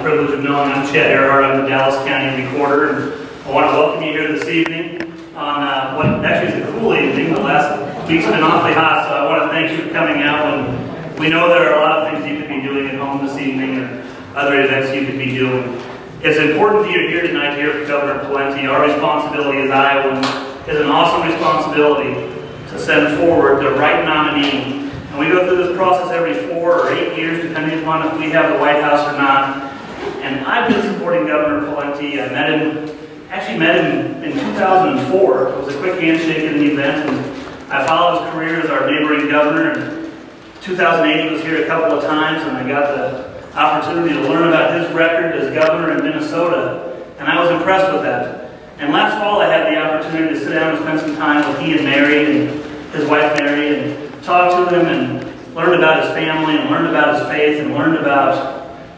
privilege of knowing I'm Chad Earhart. I'm the Dallas County Recorder, and I want to welcome you here this evening on what actually is a cool evening. The last week's been awfully hot, so I want to thank you for coming out. And we know there are a lot of things you could be doing at home this evening or other events you could be doing. It's important that you're here tonight to hear from Governor Pawlenty. Our responsibility as Iowans is an awesome responsibility to send forward the right nominee. And we go through this process every 4 or 8 years, depending upon if we have the White House or not. And I've been supporting Governor Pawlenty. I actually met him in 2004. It was a quick handshake at an event, and I followed his career as our neighboring governor. In 2008, he was here a couple of times, and I got the opportunity to learn about his record as governor in Minnesota, and I was impressed with that. And last fall, I had the opportunity to sit down and spend some time with he and Mary, and his wife Mary, and talk to him and learn about his family and learn about his faith and learn about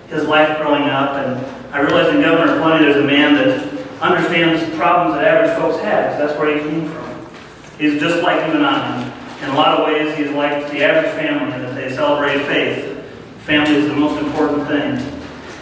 his life growing up. And I realized in Governor Pawlenty there's a man that understands problems that average folks have, because that's where he came from. He's just like you and I. In a lot of ways, he's like the average family that they celebrate faith. Family is the most important thing.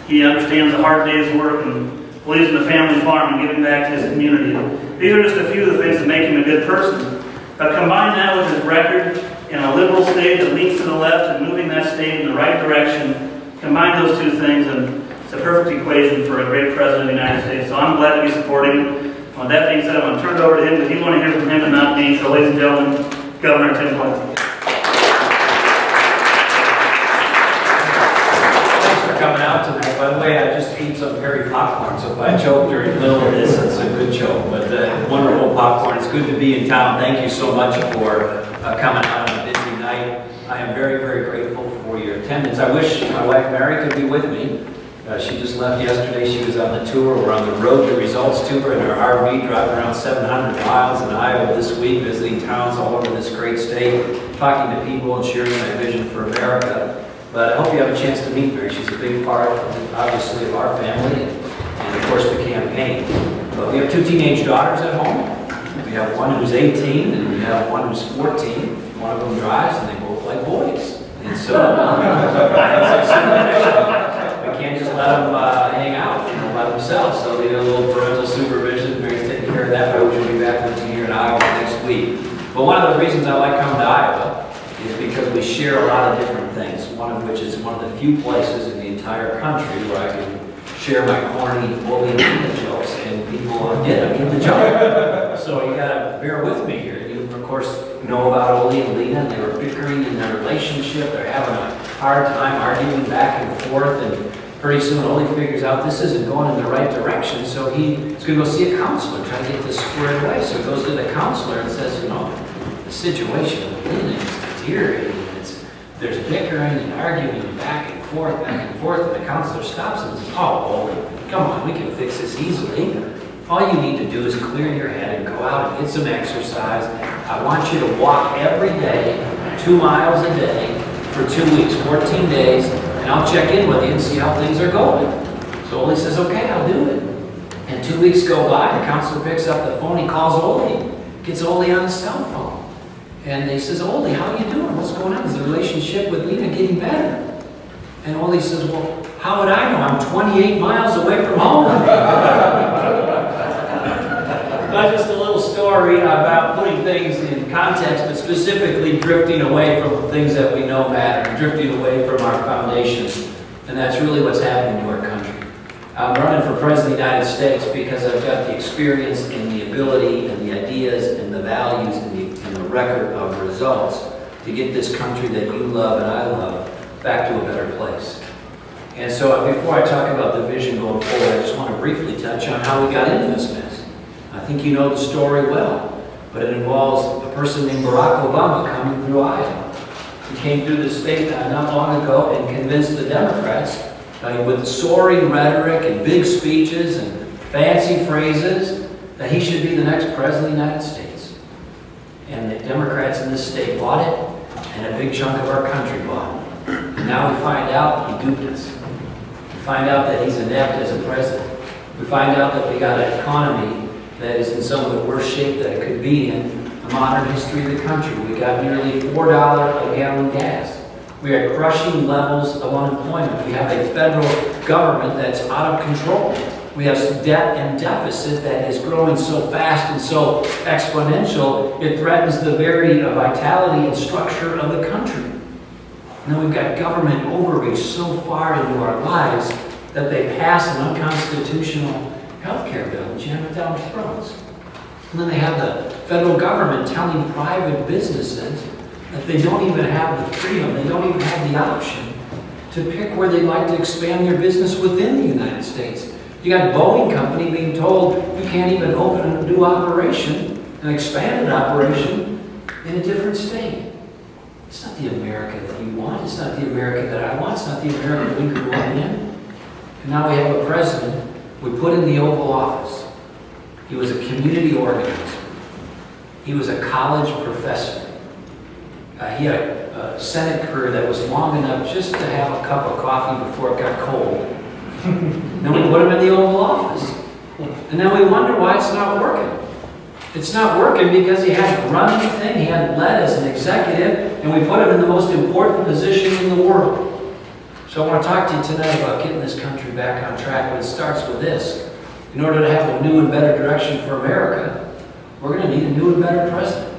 He understands the hard day's work and believes in the family farm and giving back to his community. These are just a few of the things that make him a good person. But combine that with his record in a liberal state that leans to the left and moving that state in the right direction, combine those two things and it's a perfect equation for a great president of the United States. So I'm glad to be supporting him. With that being said, I'm going to turn it over to him because you want to hear from him and not me. So ladies and gentlemen, Governor Tim Pawlenty. Thanks for coming out tonight. By the way, I just ate some Perry popcorn, so if I choke during the middle of this, it's a good choke. But wonderful popcorn. It's good to be in town. Thank you so much for coming out on a busy night. I am very, very grateful for your attendance. I wish my wife Mary could be with me. She just left yesterday. She was on the tour. We're on the road to results tour in our RV, driving around 700 miles in Iowa this week, visiting towns all over this great state, talking to people and sharing my vision for America. But I hope you have a chance to meet Mary. She's a big part, obviously, of our family and of course, the campaign. But we have 2 teenage daughters at home. We have one who's 18 and we have one who's 14. One of them drives and they both like boys. And so we can't just let them hang out, by themselves. So they need a little parental supervision. Mary's taking care of that, but we'll be back with you here in Iowa next week. But one of the reasons I like coming to Iowa is because we share a lot of different things. One of which is one of the few places in the entire country where I can share my corny, bully, jokes, and people get the joke. So you gotta bear with me here. You, of course, know about Ole and Lena, and they were bickering in their relationship. They're having a hard time arguing back and forth, and pretty soon Ole figures out this isn't going in the right direction, so he's going to go see a counselor, try to get this squared away. So he goes to the counselor and says, the situation with Lena is deteriorating. There's bickering and arguing and back and forth, and the counselor stops him and says, oh, Ole, come on, we can fix this easily. All you need to do is clear your head and go out and get some exercise. I want you to walk every day, 2 miles a day, for 2 weeks, 14 days, and I'll check in with you and see how things are going. So Ole says, okay, I'll do it. And 2 weeks go by, the counselor picks up the phone, he calls Ole, gets Ole on his cell phone. And he says, Ole, how are you doing? What's going on? Is the relationship with Lena getting better? And Ole says, well, how would I know? I'm 28 miles away from home. Just a little story about putting things in context, but specifically drifting away from things that we know matter, drifting away from our foundations. And that's really what's happening to our country. I'm running for President of the United States because I've got the experience and the ability and the ideas and the values and the record of results to get this country that you love and I love back to a better place. And so before I talk about the vision going forward, I just want to briefly touch on how we got into this mess. I think you know the story well, but it involves a person named Barack Obama coming through Iowa. He came through the state not long ago and convinced the Democrats with soaring rhetoric and big speeches and fancy phrases that he should be the next president of the United States. And the Democrats in this state bought it, and a big chunk of our country bought it. And now we find out he duped us. We find out that he's inept as a president. We find out that we got an economy that is in some of the worst shape that it could be in the modern history of the country. We got nearly $4 a gallon gas. We are crushing levels of unemployment. We have a federal government that's out of control. We have debt and deficit that is growing so fast and so exponential, it threatens the very vitality and structure of the country. And then we've got government overreach so far into our lives that they pass an unconstitutional health care bill and jam it down our throats. And then they have the federal government telling private businesses that they don't even have the freedom, they don't even have the option to pick where they'd like to expand their business within the United States. You got Boeing Company being told you can't even open a new operation, an expanded operation, in a different state. It's not the America that you want. It's not the America that I want. It's not the America we grew up in. And now we have a president we put in the Oval Office. He was a community organizer. He was a college professor. He had a Senate career that was long enough just to have a cup of coffee before it got cold. Then we put him in the Oval Office. And then we wonder why it's not working. It's not working because he hadn't run anything, he hadn't led as an executive, and we put him in the most important position in the world. So I want to talk to you tonight about getting this country back on track, but it starts with this. In order to have a new and better direction for America, we're going to need a new and better president.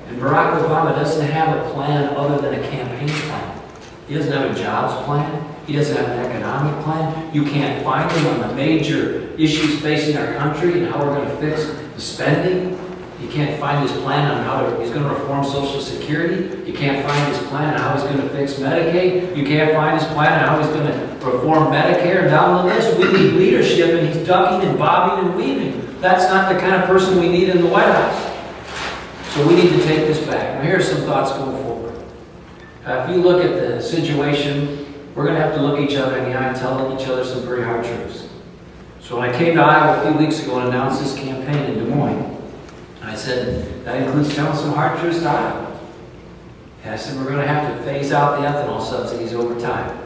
And Barack Obama doesn't have a plan other than a campaign plan. He doesn't have a jobs plan. He doesn't have an economic plan. You can't find him on the major issues facing our country and how we're going to fix the spending. You can't find his plan on how he's going to reform Social Security. You can't find his plan on how he's going to fix Medicaid. You can't find his plan on how he's going to reform Medicare. And down the list, we need leadership, and he's ducking and bobbing and weaving. That's not the kind of person we need in the White House. So we need to take this back. Now, here are some thoughts going forward. If you look at the situation, we're going to have to look each other in the eye and tell each other some pretty hard truths. So when I came to Iowa a few weeks ago and announced this campaign in Des Moines, I said, that includes telling some hard truths to Iowa. And I said, we're going to have to phase out the ethanol subsidies over time.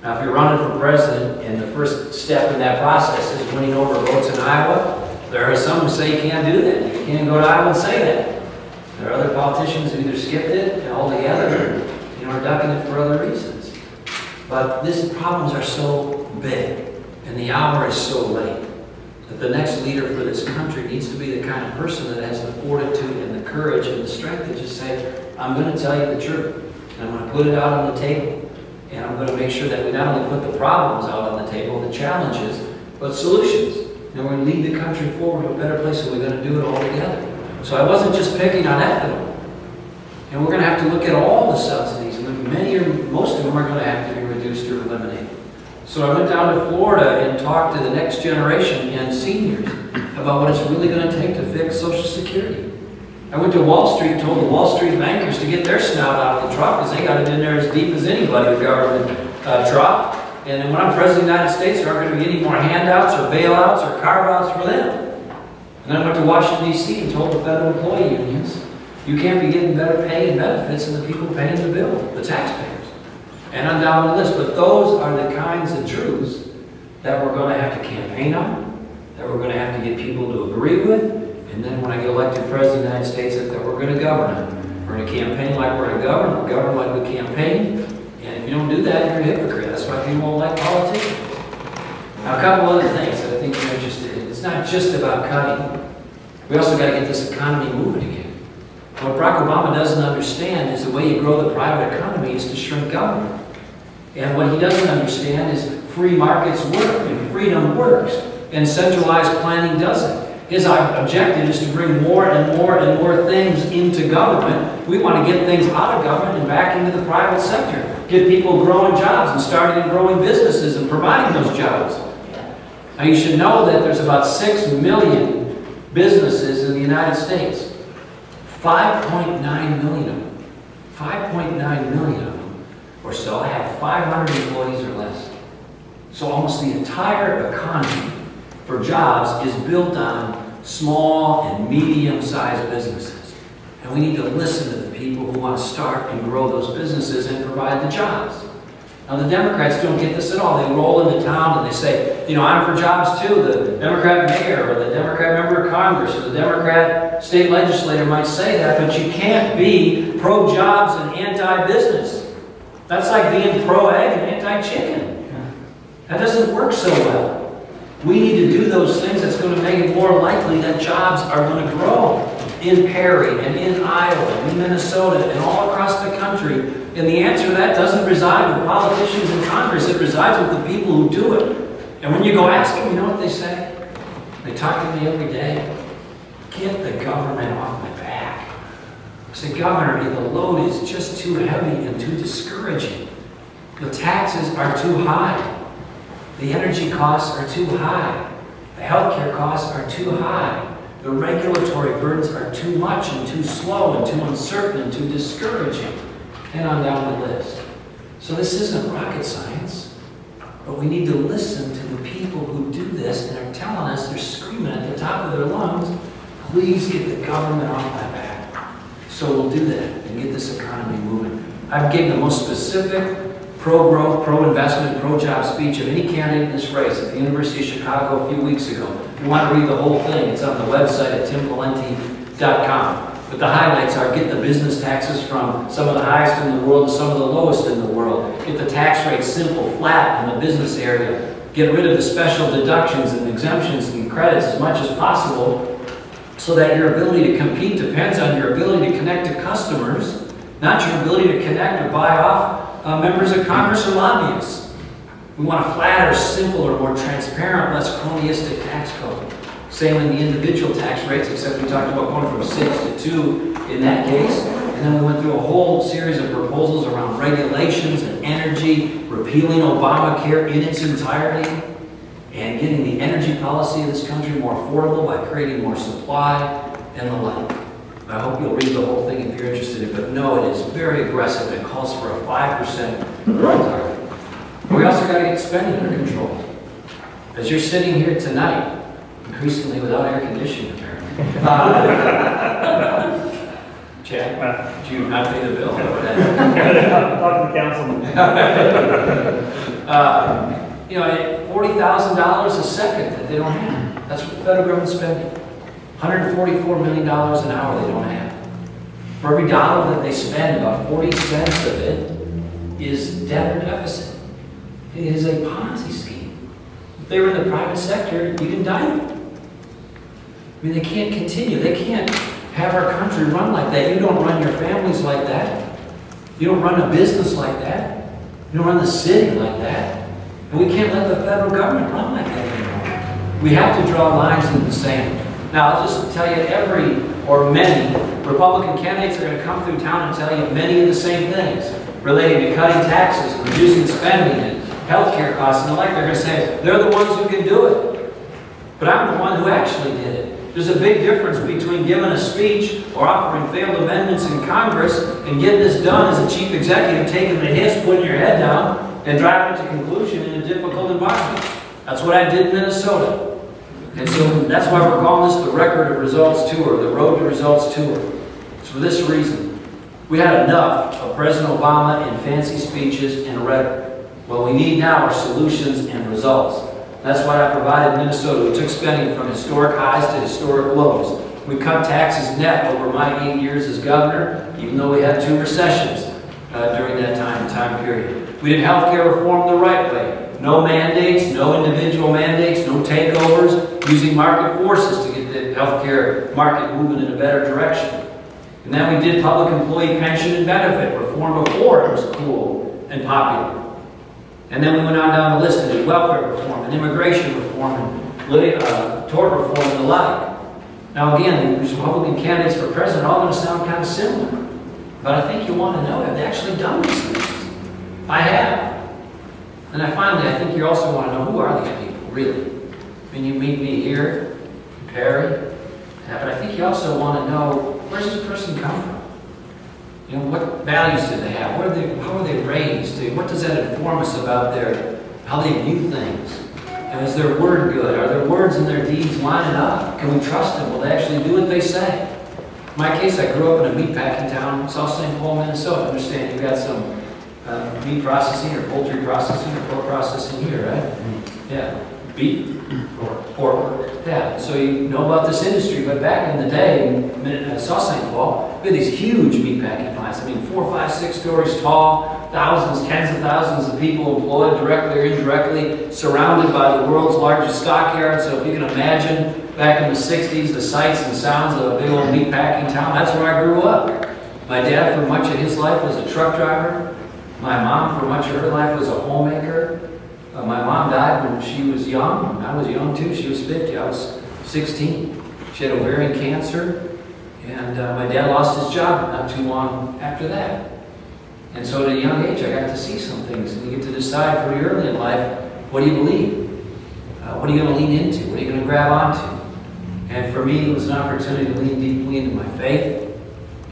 Now, if you're running for president and the first step in that process is winning over votes in Iowa, there are some who say you can't do that. You can't go to Iowa and say that. There are other politicians who either skipped it altogether or are ducking it for other reasons. But these problems are so big and the hour is so late that the next leader for this country needs to be the kind of person that has the fortitude and the courage and the strength to just say, I'm going to tell you the truth. And I'm going to put it out on the table. And I'm going to make sure that we not only put the problems out on the table, the challenges, but solutions. And we're going to lead the country forward to a better place, and we're going to do it all together. So I wasn't just picking on ethanol. And we're going to have to look at all the subsidies. Many or most of them are going to have to be reduced or eliminated. So I went down to Florida and talked to the next generation and seniors about what it's really going to take to fix Social Security. I went to Wall Street and told the Wall Street bankers to get their snout out of the trough because they got it in there as deep as anybody, the government trough. And then when I'm President of the United States, there aren't going to be any more handouts or bailouts or carve-outs for them. And then I went to Washington, D.C. and told the federal employee unions, you can't be getting better pay and benefits than the people paying the bill, the taxpayers. And on down the list. But those are the kinds of truths that we're going to have to campaign on, that we're going to have to get people to agree with, and then when I get elected President of the United States, that we're going to govern on. We're going to campaign like we're going to govern, we'll govern like we campaign, and if you don't do that, you're a hypocrite. That's why people won't like politicians. Now, a couple other things that I think you're interested in. It's not just about cutting. We also got to get this economy moving again. What Barack Obama doesn't understand is the way you grow the private economy is to shrink government. And what he doesn't understand is free markets work, and freedom works, and centralized planning doesn't. His objective is to bring more and more and more things into government. We want to get things out of government and back into the private sector. Get people growing jobs and starting and growing businesses and providing those jobs. Now you should know that there's about 6 million businesses in the United States. 5.9 million of them. 5.9 million of them or so have 500 employees or less. So almost the entire economy for jobs is built on small and medium-sized businesses. And we need to listen to the people who want to start and grow those businesses and provide the jobs. Now the Democrats don't get this at all. They roll into town and they say, you know, I'm for jobs too. The Democrat mayor or the Democrat member of Congress or the Democrat state legislator might say that, but you can't be pro-jobs and anti-business. That's like being pro-egg and anti-chicken. That doesn't work so well. We need to do those things that's going to make it more likely that jobs are going to grow in Perry and in Iowa and in Minnesota and all across the country. And the answer to that doesn't reside with politicians in Congress. It resides with the people who do it. And when you go ask them, you know what they say? They talk to me every day. Get the government off my back. I say, Governor, the load is just too heavy and too discouraging. The taxes are too high. The energy costs are too high. The healthcare costs are too high. The regulatory burdens are too much and too slow and too uncertain and too discouraging. And on down the list. So this isn't rocket science, but we need to listen to the people who do this and are telling us, they're screaming at the top of their lungs, please get the government off my back. So we'll do that and get this economy moving. I've given the most specific pro-growth, pro-investment, pro-job speech of any candidate in this race at the University of Chicago a few weeks ago. If you want to read the whole thing, it's on the website at timpawlenty.com. But the highlights are get the business taxes from some of the highest in the world to some of the lowest in the world. Get the tax rates simple, flat in the business area. Get rid of the special deductions and exemptions and credits as much as possible so that your ability to compete depends on your ability to connect to customers, not your ability to connect or buy off members of Congress or lobbyists. We want a flatter, simpler, more transparent, less cronyistic tax code. Same in the individual tax rates, except we talked about going from 6 to 2 in that case. And then we went through a whole series of proposals around regulations and energy, repealing Obamacare in its entirety, and getting the energy policy of this country more affordable by creating more supply and the like. I hope you'll read the whole thing if you're interested in it, but no, it is very aggressive. It calls for a 5% growth target. But we also got to get spending under control. As you're sitting here tonight, increasingly without air conditioning, apparently. Chad, did you not pay the bill? Talk to the councilman. You know, $40,000 a second that they don't have. That's what the federal government's spending. $144 million an hour they don't have. For every dollar that they spend, about 40 cents of it is debt or deficit. It is a Ponzi scheme. If they were in the private sector, you can die. I mean, they can't continue. They can't have our country run like that. You don't run your families like that. You don't run a business like that. You don't run the city like that. And we can't let the federal government run like that anymore. We have to draw lines in the sand. Now, I'll just tell you, many Republican candidates are going to come through town and tell you many of the same things relating to cutting taxes, reducing spending, and healthcare costs and the like. They're going to say they're the ones who can do it. But I'm the one who actually did it. There's a big difference between giving a speech or offering failed amendments in Congress and getting this done as a chief executive, taking the hits, putting your head down, and driving it to conclusion in a difficult environment. That's what I did in Minnesota. And so that's why we're calling this the Record of Results Tour, the Road to Results Tour. It's for this reason. We had enough of President Obama and fancy speeches and rhetoric. What we need now are solutions and results. That's why I provided Minnesota. We took spending from historic highs to historic lows. We cut taxes net over my 8 years as governor, even though we had 2 recessions during that time period. We did healthcare reform the right way. No mandates, no individual mandates, no takeovers, using market forces to get the healthcare market moving in a better direction. And then we did public employee pension and benefit reform before it was cool and popular. And then we went on down the list and did welfare reform and immigration reform and tort reform and the like. Now again, these Republican candidates for president are all going to sound kind of similar. But I think you want to know, have they actually done these things? I have. And I think you also want to know, who are these people, really? I mean, you meet me here, in Perry, but I think you also want to know, where's this person come from? You know, what values do they have? How are they raised? What does that inform us about how they view things? And is their word good? Are their words and their deeds lining up? Can we trust them? Will they actually do what they say? In my case, I grew up in a meatpacking town, South St. Paul, Minnesota. Understand, you've got some meat processing or poultry processing or pork processing here, right? Yeah. Beef? Pork. Yeah, so you know about this industry, but back in the day, in South St. Paul, we had these huge meatpacking plants. I mean, 4, 5, 6 stories tall, thousands, tens of thousands of people employed directly or indirectly, surrounded by the world's largest stockyard. So if you can imagine, back in the 60s, the sights and sounds of a big old meatpacking town, that's where I grew up. My dad, for much of his life, was a truck driver. My mom, for much of her life, was a homemaker. My mom died when she was young. I was young too. She was 50. I was 16. She had ovarian cancer. And my dad lost his job not too long after that. And so at a young age, I got to see some things. And you get to decide pretty early in life, what do you believe? What are you going to lean into? What are you going to grab onto? And for me, it was an opportunity to lean deeply into my faith. It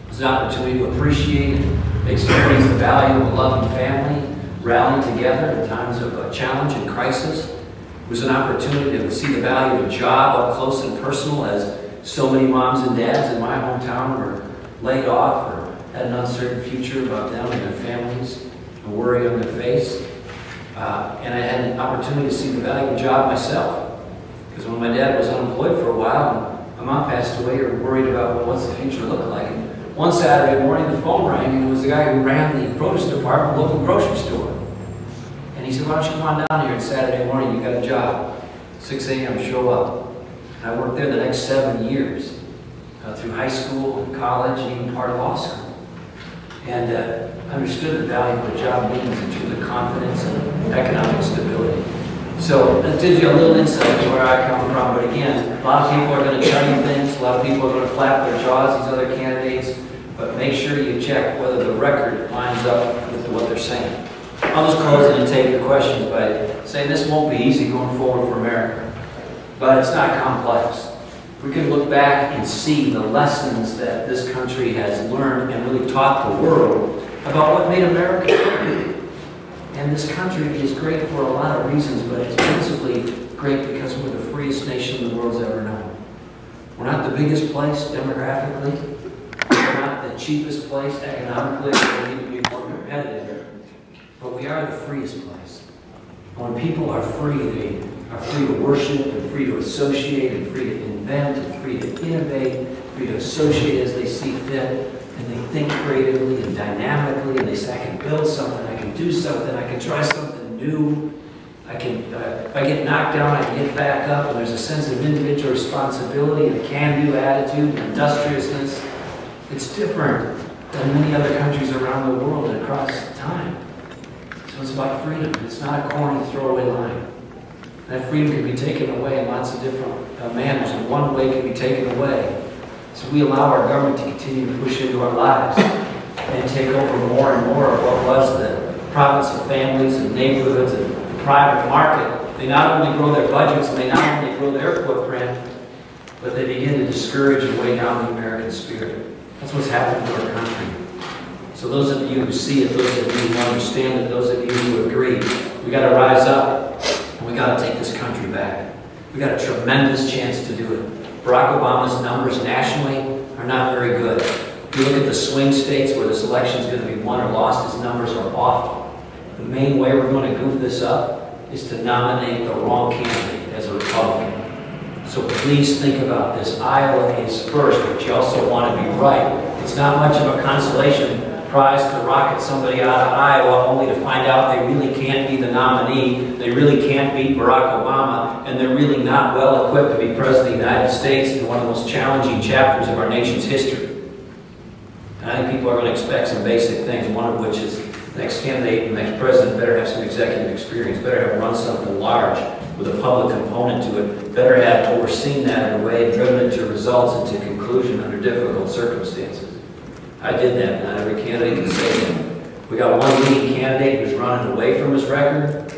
was an opportunity to appreciate and experience the value of a loving family, rallying together in times of challenge and crisis. It was an opportunity to see the value of a job up close and personal, as so many moms and dads in my hometown were laid off or had an uncertain future about them and their families, a worry on their face. And I had an opportunity to see the value of a job myself. Because when my dad was unemployed for a while, and my mom passed away, we were worried about, well, what's the future look like? And one Saturday morning, the phone rang, and it was the guy who ran the produce department at the local grocery store. And he said, why don't you come on down here on Saturday morning? You got a job. 6 a.m., show up. And I worked there the next 7 years, through high school and college and even part of law school. And understood the value of a job means in terms of confidence and economic stability. So that gives you a little insight to where I come from. But again, a lot of people are going to tell you things. A lot of people are going to flap their jaws, these other candidates. But make sure you check whether the record lines up with what they're saying. I'll just close and take your questions by saying this won't be easy going forward for America. But it's not complex. We can look back and see the lessons that this country has learned and really taught the world about what made America great. And this country is great for a lot of reasons, but it's principally great because we're the freest nation the world's ever known. We're not the biggest place demographically. We're not the cheapest place economically. We need to be more competitive. But we are the freest place. When people are free, they are free to worship and free to associate and free to invent and free to innovate, free to associate as they see fit. And they think creatively and dynamically, and they say, I can build something, I can do something, I can try something new. I can, if I get knocked down, I can get back up, and there's a sense of individual responsibility and a can-do attitude and industriousness. It's different than many other countries around the world and across time. So it's about freedom. It's not a corny throwaway line. That freedom can be taken away in lots of different manners, and one way can be taken away. So we allow our government to continue to push into our lives and take over more and more of what was the province of families and neighborhoods and the private market. They not only grow their budgets and they not only grow their footprint, but they begin to discourage and weigh down the American spirit. That's what's happened to our country. So those of you who see it, those of you who understand it, those of you who agree, we got to rise up and we got to take this country back. We got a tremendous chance to do it. Barack Obama's numbers nationally are not very good. If you look at the swing states where this election is going to be won or lost, his numbers are awful. The main way we're going to goof this up is to nominate the wrong candidate as a Republican. So please think about this. Iowa is first, but you also want to be right. It's not much of a consolation prize to rocket somebody out of Iowa only to find out they really can't be the nominee, they really can't beat Barack Obama, and they're really not well equipped to be President of the United States in one of the most challenging chapters of our nation's history. And I think people are going to expect some basic things, one of which is the next candidate, the next president better have some executive experience, better have run something large with a public component to it, better have overseen that in a way and driven it to results and to conclusion under difficult circumstances. I did that, not every candidate can say that. We got one leading candidate who's running away from his record.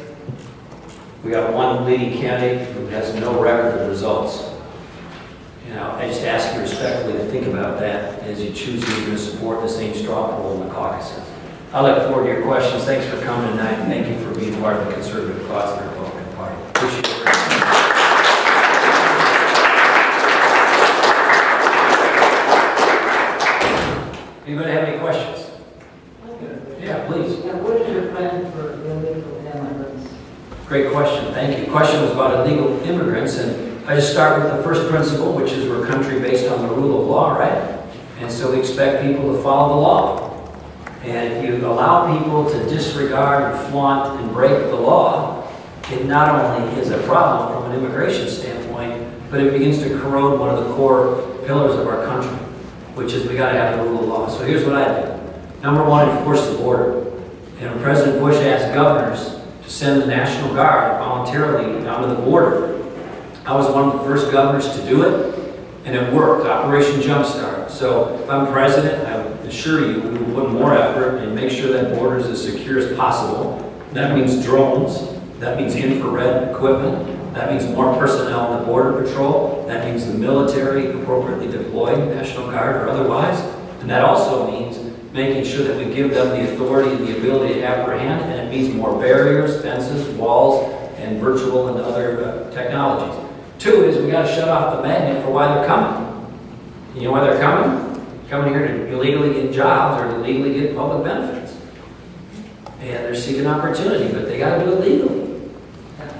We got one leading candidate who has no record of results. You know, I just ask you respectfully to think about that as you choose who you're going to support the same straw poll in the caucuses. I look forward to your questions. Thanks for coming tonight, and thank you for being part of the conservative cause of the Republican Party. Appreciate it. Anybody have any questions? Yeah, please. Yeah, what is your plan for illegal immigrants? Great question, thank you. Question was about illegal immigrants, and I just start with the first principle, which is we're a country based on the rule of law, right? And so we expect people to follow the law. And if you allow people to disregard and flaunt and break the law, it not only is a problem from an immigration standpoint, but it begins to corrode one of the core pillars of our country, which is we got to have the rule of law. So here's what I do. Number one, enforce the border. And when President Bush asked governors to send the National Guard voluntarily down to the border, I was one of the first governors to do it, and it worked. Operation Jumpstart. So if I'm president, I assure you we will put more effort and make sure that border is as secure as possible. That means drones. That means infrared equipment. That means more personnel in the Border Patrol. That means the military appropriately deployed, National Guard or otherwise. And that also means making sure that we give them the authority and the ability to apprehend. And it means more barriers, fences, walls, and virtual and other technologies. Two is we got to shut off the magnet for why they're coming. You know why they're coming? Coming here to illegally get jobs or illegally get public benefits. And they're seeking opportunity, but they got to do it legally.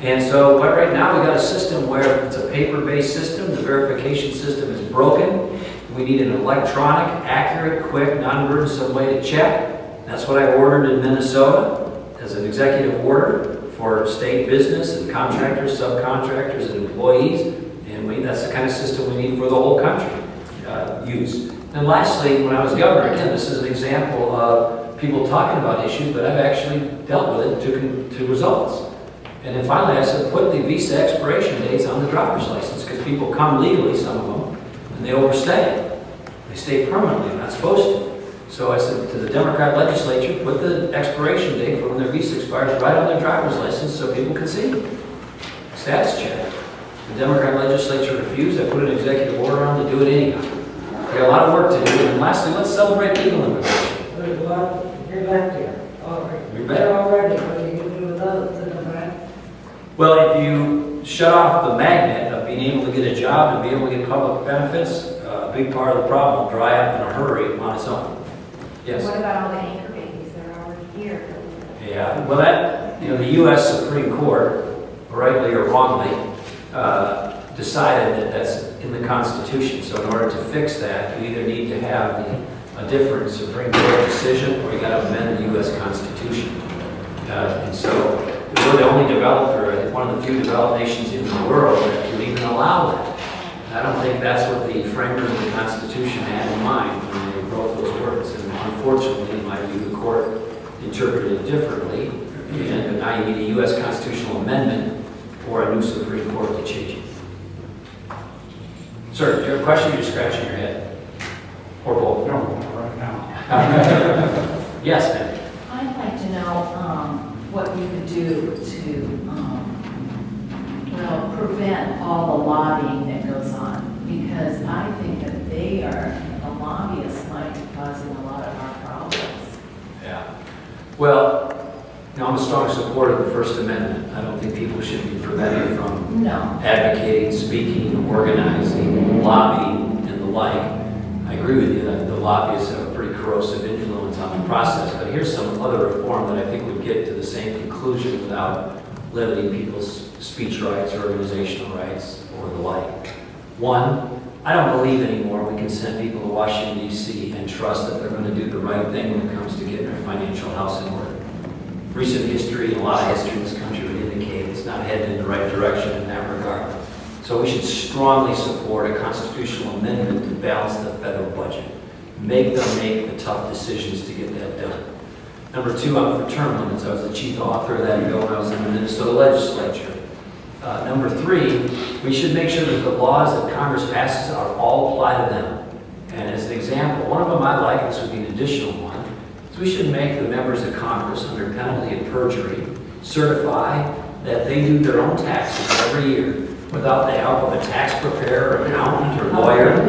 And so, but right now we got a system where it's a paper-based system. The verification system is broken. We need an electronic, accurate, quick, non-burdensome way to check. That's what I ordered in Minnesota as an executive order for state business and contractors, subcontractors, and employees. And that's the kind of system we need for the whole country use. And lastly, when I was governor, again, this is an example of people talking about issues, but I've actually dealt with it to results. And then finally, I said, put the visa expiration dates on the driver's license, because people come legally, some of them, and they overstay. They stay permanently, they're not supposed to. So I said to the Democrat legislature, put the expiration date for when their visa expires right on their driver's license so people can see. Status check. The Democrat legislature refused. I put an executive order on to do it anyhow. We got a lot of work to do. And lastly, let's celebrate legal immigration. There's a lot, you're back there. All right. You're back. They're already, what are you going to do with those in the back? Well, if you shut off the magnet of being able to get a job and be able to get public benefits, a big part of the problem will dry up in a hurry on its own. Yes? What about all the anchor babies that are already here? Yeah, well that, the U.S. Supreme Court, rightly or wrongly, decided that that's in the Constitution. So in order to fix that, you either need to have a different Supreme Court decision or you got to amend the U.S. Constitution. And so we're the only developer, I think one of the few developed nations in the world that can even allow that. And I don't think that's what the framers of the Constitution had in mind when they wrote those words. And unfortunately, in my view, the court interpreted it differently. And now you need a U.S. constitutional amendment for a new Supreme Court to change it. Sir, do you have a question? You're scratching your head. Or both? No, right now. Yes, ma'am. I'd like to know what you could do to, prevent all the lobbying that goes on, because I think that the lobbyists might be causing a lot of our problems. Yeah. Well, I'm a strong supporter of the First Amendment. I don't think people should be prevented from advocating, speaking, organizing, lobbying, and the like. I agree with you that the lobbyists have a pretty corrosive influence on the process, but here's some other reform that I think would get to the same conclusion without limiting people's speech rights, organizational rights, or the like. One, I don't believe anymore we can send people to Washington, D.C. and trust that they're going to do the right thing when it comes to getting their financial house in order. Recent history, and a lot of history in this country would indicate it's not headed in the right direction in that regard. So we should strongly support a constitutional amendment to balance the federal budget. Make them make the tough decisions to get that done. Number two, I'm for term limits. I was the chief author of that bill when I was in the Minnesota legislature. Number three, we should make sure that the laws that Congress passes are all apply to them. And as an example, one of them I like, this would be an additional one, is we should make the members of Congress, under penalty of perjury, certify that they do their own taxes every year without the help of a tax preparer, accountant, or lawyer.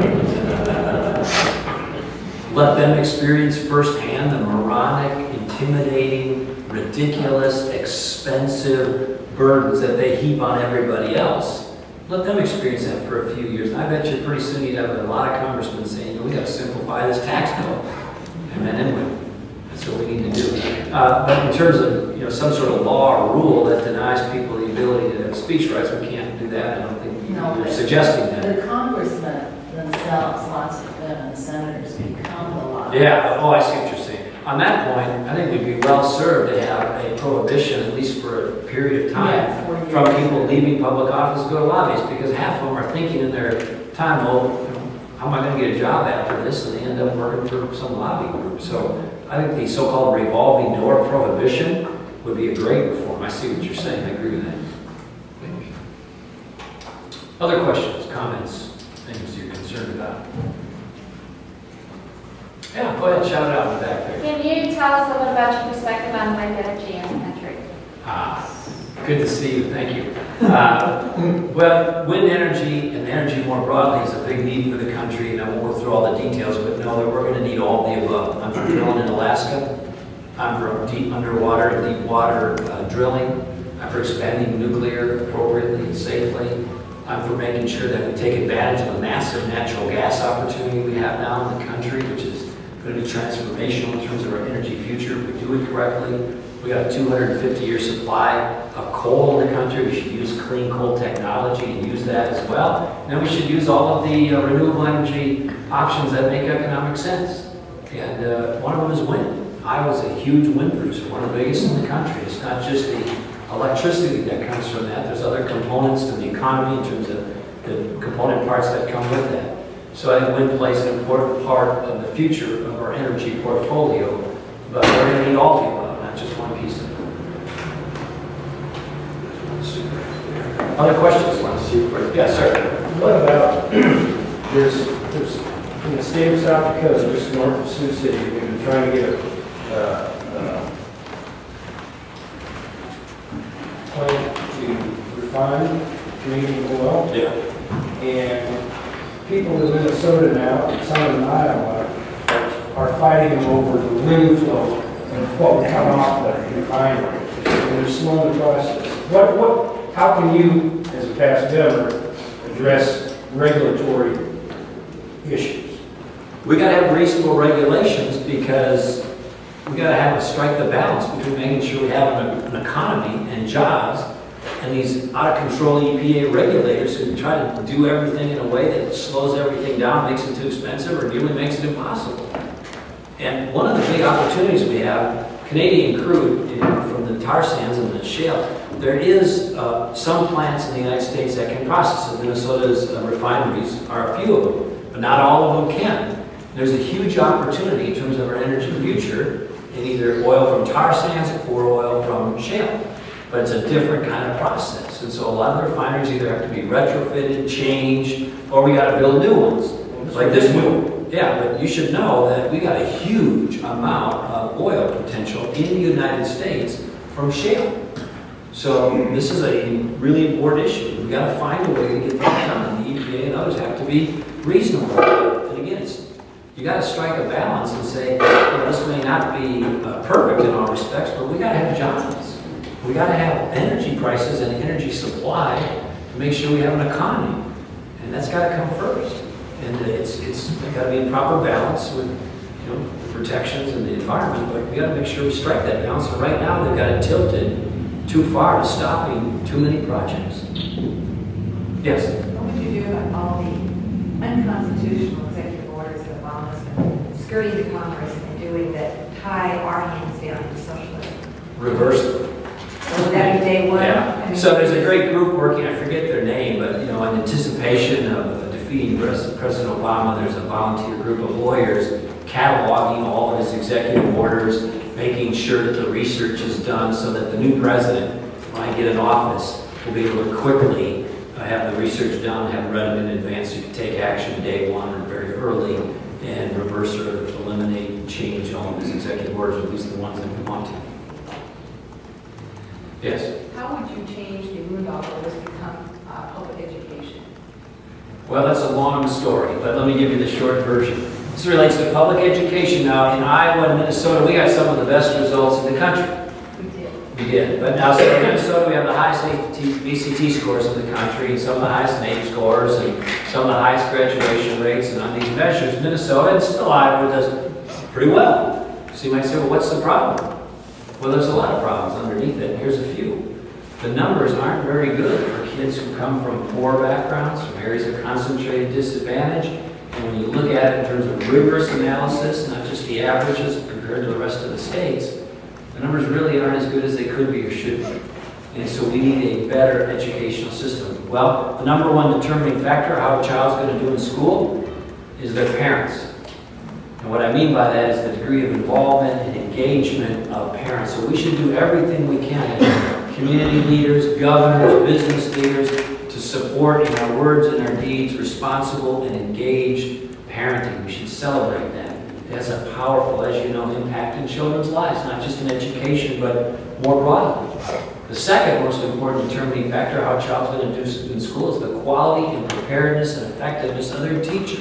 Let them experience firsthand the moronic, intimidating, ridiculous, expensive burdens that they heap on everybody else. Let them experience that for a few years. And I bet you pretty soon you'd have a lot of congressmen saying, we got to simplify this tax code. And men and women. That's what we need to do. But in terms of, some sort of law or rule that denies people the ability to have speech rights, we can't do that. I don't think you're suggesting that. The congressmen themselves, lots of them, and the senators become the law. Yeah, I see what you're saying. On that point, I think we'd be well served to have a prohibition, at least for a period of time, from people leaving public office to go to lobbies, because half of them are thinking in their time, well, how am I going to get a job after this? And they end up working for some lobby group. So I think the so-called revolving door prohibition would be a great reform. I see what you're saying. I agree with that. Other questions, comments, things you're concerned about? Yeah, go ahead, shout it out in the back there. Can you tell us a little about your perspective on wind energy in the country? Good to see you, thank you. Well, wind energy and energy more broadly is a big need for the country, and I won't go through all the details, but know that we're going to need all of the above. I'm for drilling in Alaska. I'm for deep underwater and deep water drilling. I'm for expanding nuclear appropriately and safely. I'm for making sure that we take advantage of the massive natural gas opportunity we have now in the country, which is going to be transformational in terms of our energy future if we do it correctly. We got a 250-year supply of coal in the country. We should use clean coal technology and use that as well. And then we should use all of the renewable energy options that make economic sense. And one of them is wind. Iowa's a huge wind producer, one of the biggest in the country. It's not just the electricity that comes from that. There's other components to the economy in terms of the component parts that come with that. So I think wind plays an important part of the future of our energy portfolio, but we're going to need all of the above, not just one piece of it. Other questions? Yes, sir. What about, there's in the state of South Dakota, just north of Sioux City, we've been trying to get a plant to refine Canadian oil. Yeah. And people in Minnesota now, and some in Iowa, are fighting over the wind flow and what would come off the refinery. And they're slowing the process. How can you, as a past governor, address regulatory issues? We got to have reasonable regulations because we got to have to strike the balance between making sure we have an economy and jobs and these out-of-control EPA regulators who try to do everything in a way that slows everything down, makes it too expensive, or nearly makes it impossible. And one of the big opportunities we have, Canadian crude, from the tar sands and the shale, there is some plants in the United States that can process it. Minnesota's refineries are a few of them, but not all of them can. There's a huge opportunity in terms of our energy future in either oil from tar sands or oil from shale. But it's a different kind of process. And so a lot of the refineries either have to be retrofitted, changed, or we got to build new ones. Like this one. Yeah, but you should know that we got a huge amount of oil potential in the United States from shale. So this is a really important issue. We got to find a way to get that done. The EPA and others have to be reasonable. And again, you got to strike a balance and say, well, this may not be perfect in all respects, but we got to have jobs. We got to have energy prices and energy supply to make sure we have an economy. And that's got to come first. And it's got to be in proper balance with the protections and the environment, but we got to make sure we strike that balance. And right now they've got it tilted too far to stopping too many projects. Yes? What would you do about all the unconstitutional executive orders that Obama's been skirting the Congress and doing that tie our hands down to socialism? Reverse it. So would that be day one? Yeah. I mean, So there's a great group working, I forget their name, but in anticipation of defeating President Obama, there's a volunteer group of lawyers cataloging all of his executive orders, making sure that the research is done so that the new president, when I get in office, will be able to quickly have the research done, have read them in advance, so you can take action day one or very early and reverse or eliminate and change all of his executive orders, at least the ones that we want to. Yes? how would you change the Rudolph orders to become public education? Well, that's a long story, but let me give you the short version. This relates to public education. Now, in Iowa and Minnesota, we got some of the best results in the country. We did. But now, so in Minnesota, we have the highest VCT scores in the country, and some of the highest NAEP scores, and some of the highest graduation rates. And on these measures, Minnesota and still Iowa does pretty well. So you might say, well, what's the problem? Well, there's a lot of problems underneath it. Here's a few. The numbers aren't very good for kids who come from poor backgrounds, from areas of concentrated disadvantage. And when you look at it in terms of rigorous analysis, not just the averages compared to the rest of the states, the numbers really aren't as good as they could be or should be. And so we need a better educational system. Well, the number one determining factor of how a child's going to do in school is their parents. And what I mean by that is the degree of involvement and engagement of parents. So we should do everything we can as community leaders, governors, business leaders to support in our words and our deeds responsible and engaged parenting. We should celebrate that. It has a powerful, as you know, impact in children's lives, not just in education, but more broadly. The second most important determining factor of how a child's going to do in school is the quality and preparedness and effectiveness of their teacher.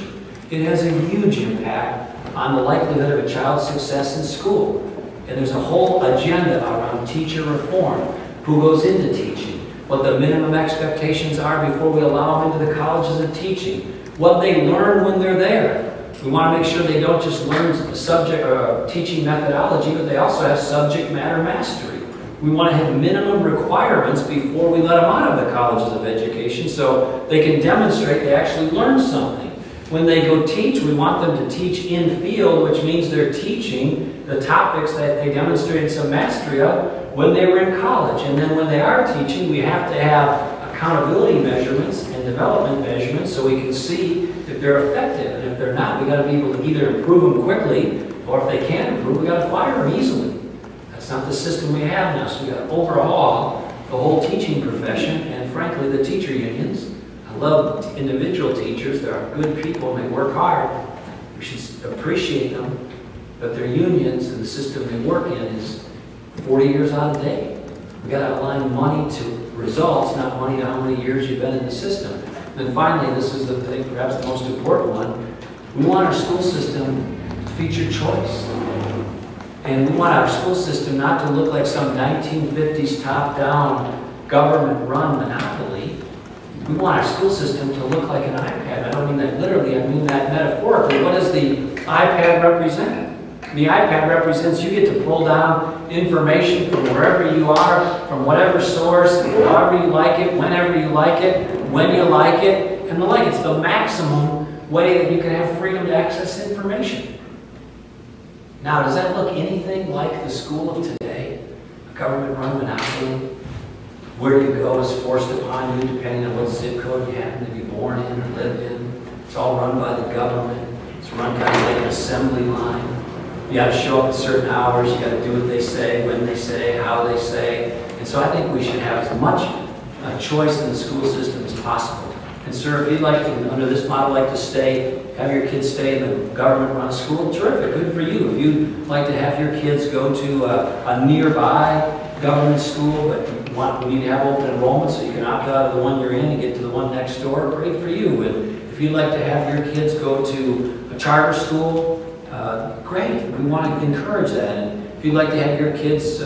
It has a huge impact on the likelihood of a child's success in school. And there's a whole agenda around teacher reform. Who goes into teaching? What the minimum expectations are before we allow them into the colleges of teaching. What they learn when they're there. We want to make sure they don't just learn the subject or teaching methodology, but they also have subject matter mastery. We want to have minimum requirements before we let them out of the colleges of education so they can demonstrate they actually learned something. When they go teach, we want them to teach in field, which means they're teaching the topics that they demonstrated some mastery of when they were in college. And then when they are teaching, we have to have accountability measurements and development measurements so we can see if they're effective. And if they're not, we got to be able to either improve them quickly, or if they can't improve, we got to fire them easily. That's not the system we have now, so we got to overhaul the whole teaching profession and, frankly, the teacher unions. I love individual teachers. They're good people and they work hard. We should appreciate them, but their unions and the system they work in is 40 years out of date. We got to align money to results, not money to how many years you've been in the system. And then finally, this is the thing, perhaps the most important one. We want our school system to feature choice. And we want our school system not to look like some 1950s top-down government-run monopoly. We want our school system to look like an iPad. I don't mean that literally, I mean that metaphorically. What does the iPad represent? The iPad represents you get to pull down information from wherever you are, from whatever source, however you like it, whenever you like it, when you like it, and the like. It's the maximum way that you can have freedom to access information. Now, does that look anything like the school of today? A government-run monopoly? Where you go is forced upon you depending on what zip code you happen to be born in or live in. It's all run by the government. It's run kind of like an assembly line. You got to show up at certain hours. You got to do what they say, when they say, how they say. And so I think we should have as much choice in the school system as possible. And sir, if you'd like to, under this model, like to stay, have your kids stay in the government-run school, terrific, good for you. If you'd like to have your kids go to a nearby government school, but we need to have open enrollment so you can opt out of the one you're in and get to the one next door, great for you. And if you'd like to have your kids go to a charter school, great. We want to encourage that. And if you'd like to have your kids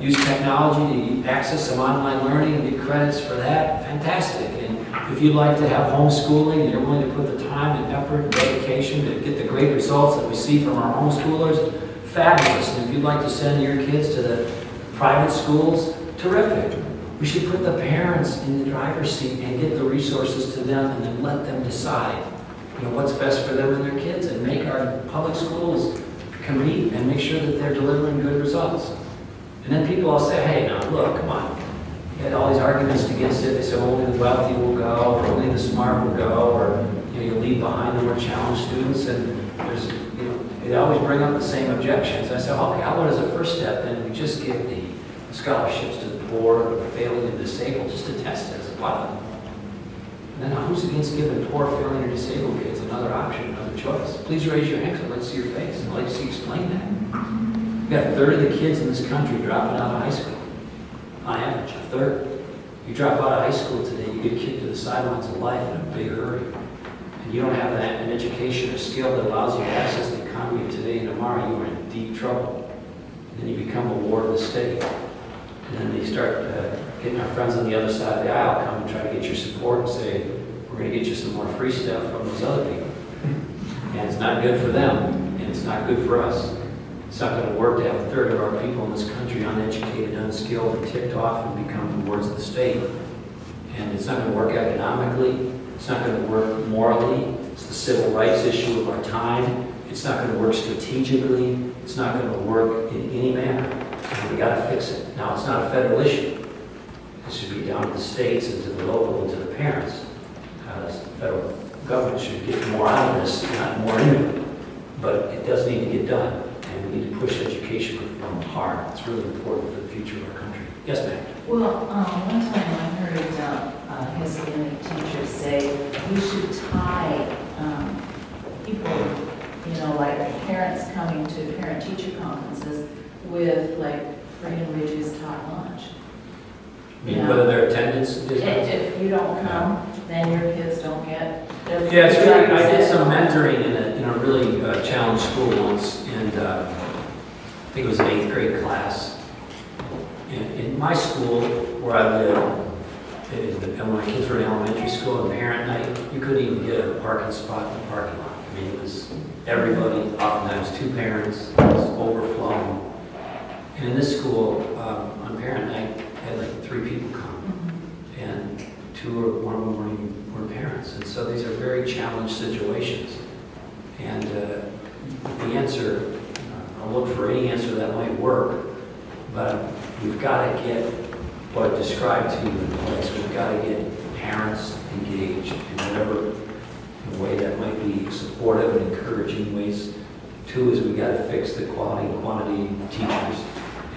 use technology to access some online learning and get credits for that, fantastic. And if you'd like to have homeschooling and you're willing to put the time and effort and dedication to get the great results that we see from our homeschoolers, fabulous. And if you'd like to send your kids to the private schools, terrific. We should put the parents in the driver's seat and get the resources to them and then let them decide what's best for them and their kids and make our public schools compete and make sure that they're delivering good results. And then people all say, hey, now look, come on. You had all these arguments against it. They say only the wealthy will go, or only the smart will go, or you leave behind the more challenged students. And there's, they always bring up the same objections. I say, okay, how about as a first step, then we just give the scholarships to the poor, the failing, and disabled, just to test it as a pilot. And then who's against giving poor, failing, or disabled kids another option, another choice? Please raise your hands. I'd like to see your face. I'd like to see you explain that. We've got a third of the kids in this country dropping out of high school. On average, a third. You drop out of high school today, you get kicked to the sidelines of life in a big hurry. And you don't have an education or skill that allows you to access the economy of today and tomorrow, you are in deep trouble. And then you become a ward of the state. And then they start getting our friends on the other side of the aisle come and try to get your support and say, we're going to get you some more free stuff from those other people. And it's not good for them, and it's not good for us. It's not going to work to have a third of our people in this country uneducated, unskilled, and ticked off and become the wards of the state. And it's not going to work economically. It's not going to work morally. It's the civil rights issue of our time. It's not going to work strategically. It's not going to work in any manner. And we got to fix it. Now, it's not a federal issue. It should be down to the states and to the local and to the parents. The federal government should get more out of this, not more into it. But it does need to get done. And we need to push education reform hard. It's really important for the future of our country. Yes, ma'am. Well, one time I heard Hispanic teachers say we should tie people, you know, like parents coming to parent-teacher conferences with like free and reduced taught lunch. I mean, whether their attendance is... If you don't come, then your kids don't get... Yeah, it's really, I did some mentoring in a really challenged school once, and I think it was an 8th grade class. In my school, where I live, and when my kids were in elementary school and parent night, you couldn't even get a parking spot in the parking lot. I mean, it was everybody, oftentimes 2 parents, it was overflowing. And in this school, on parent night, I had like 3 people come, and 2 or 1 of them were parents. And so these are very challenged situations. And the answer, I'll look for any answer that might work, but we've got to get what I described to you in place. We've got to get parents engaged in whatever way that might be supportive and encouraging ways. 2 is we've got to fix the quality and quantity of teachers.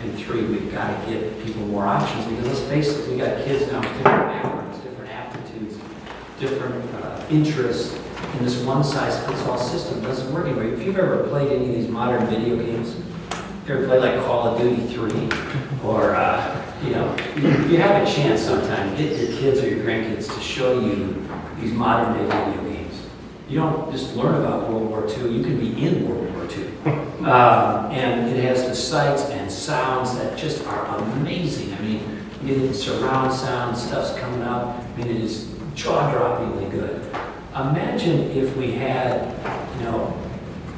And 3, we've got to give people more options, because let's face it, we got kids now with different backgrounds, different aptitudes, different interests, and this one-size-fits-all system doesn't work anymore. If you've ever played any of these modern video games, you ever played like Call of Duty 3, or you know, if you have a chance sometime, get your kids or your grandkids to show you these modern day video games. You don't just learn about World War II, you can be in World War II. And it has the sights and sounds that just are amazing. I mean, you get surround sound, stuff's coming up. I mean, it is jaw-droppingly good. Imagine if we had, you know,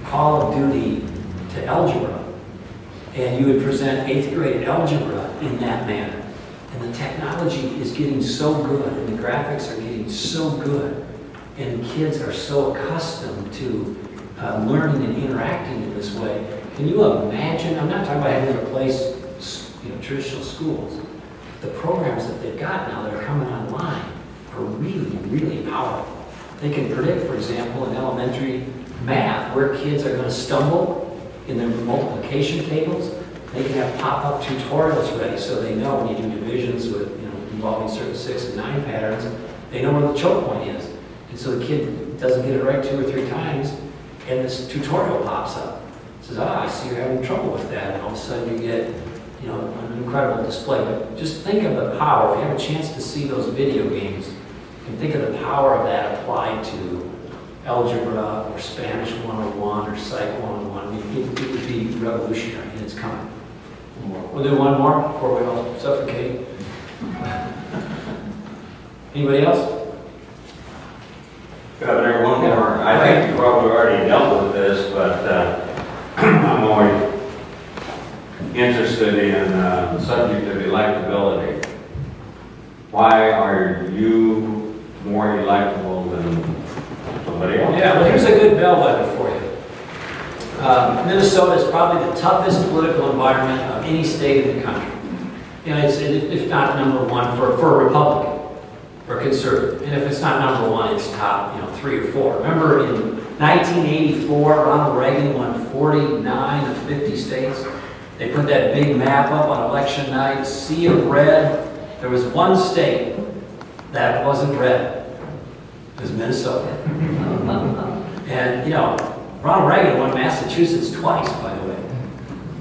Call of Duty to algebra, and you would present 8th grade algebra in that manner. And the technology is getting so good, and the graphics are getting so good, and kids are so accustomed to learning and interacting in this way. Can you imagine? I'm not talking about having to replace, you know, traditional schools. The programs that they've got now that are coming online are really, really powerful. They can predict, for example, in elementary math, where kids are going to stumble in their multiplication tables. They can have pop-up tutorials ready, so they know when you do divisions with, you know, involving certain 6 and 9 patterns, they know where the choke point is. And so the kid doesn't get it right 2 or 3 times, and this tutorial pops up. It says, I see you're having trouble with that, and all of a sudden you get, you know, an incredible display. But just think of the power. If you have a chance to see those video games, and think of the power of that applied to algebra or Spanish 101 or Psych 101. I mean, it would be revolutionary, and it's coming. We'll do one more before we all suffocate. Anybody else? Governor, one more. I think you probably already dealt with this, but I'm always interested in the subject of electability. Why are you more electable than somebody else? Yeah, well, here's a good bellwether for you. Minnesota is probably the toughest political environment of any state in the country. You know, it's, if not number 1 for a Republican or conservative. And if it's not number 1, it's top, you know, 3 or 4. Remember in 1984, Ronald Reagan won 49 of 50 states. They put that big map up on election night, sea of red. There was one state that wasn't red. It was Minnesota. And, you know, Ronald Reagan won Massachusetts twice, by the way.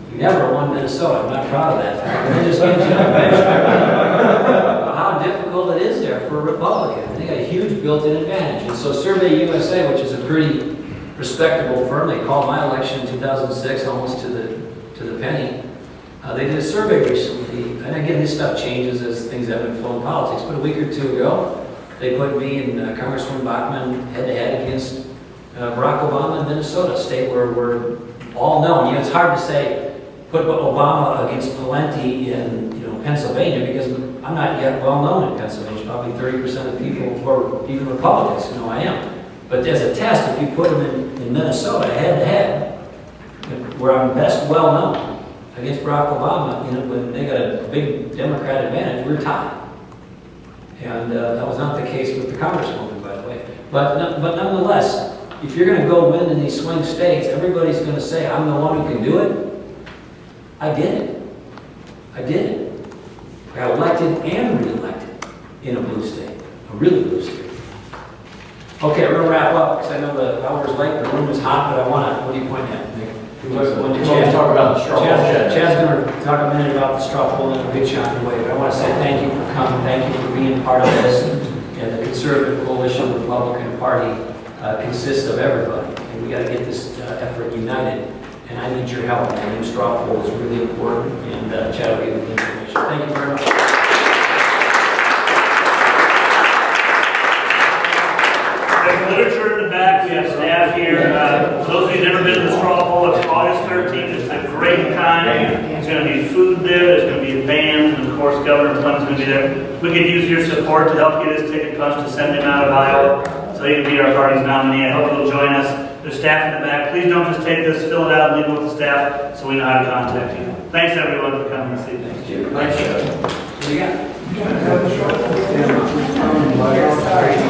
He never won Minnesota. I'm not proud of that fact. It just gives you a measure of how difficult it is there for a Republican. They got a huge built-in advantage. And so Survey USA, which is a pretty respectable firm, they called my election in 2006 almost to the penny. They did a survey recently, and again, this stuff changes as things ebb and flow in politics, but a week or 2 ago, they put me and Congresswoman Bachmann head-to-head against Barack Obama in Minnesota, a state where we're all known. You know, it's hard to say, put Obama against Pawlenty in, Pennsylvania, because I'm not yet well known in Pennsylvania. Probably 30% of people, or even Republicans, know I am. But as a test, if you put him in Minnesota head-to-head, where I'm best well known against Barack Obama, when they got a big Democrat advantage, we're tied. And that was not the case with the Congresswoman, by the way. But nonetheless, if you're going to go win in these swing states, everybody's going to say, I'm the one who can do it. I did it. I did it. I got elected and re-elected in a blue state, a really blue state. Okay, we're going to wrap up because I know the hour's late, the room is hot, but I want to, what do you point at? Talk about the straw poll. Chad's going to talk a minute about the straw poll in a big shocking way, but I want to say thank you for coming, thank you for being part of this. And the Conservative Coalition Republican Party consists of everybody, and we got to get this effort united. And I need your help. I think straw poll is really important, and Chad will give you the information. Thank you very much. There's literature in the back. We have staff here. For those of you who've never been to the straw poll, it's August 13th. It's a great time. There's going to be food there. There's going to be a band. And of course, Governor Clinton's going to be there. We could use your support to help get his ticket punched to send him out of Iowa so he can be our party's nominee. I hope you'll join us. There's staff in the back. Please don't just take this, fill it out, and leave it with the staff so we know how to contact you. Thanks, everyone, for coming this evening. Thank you. What do you got? Sorry.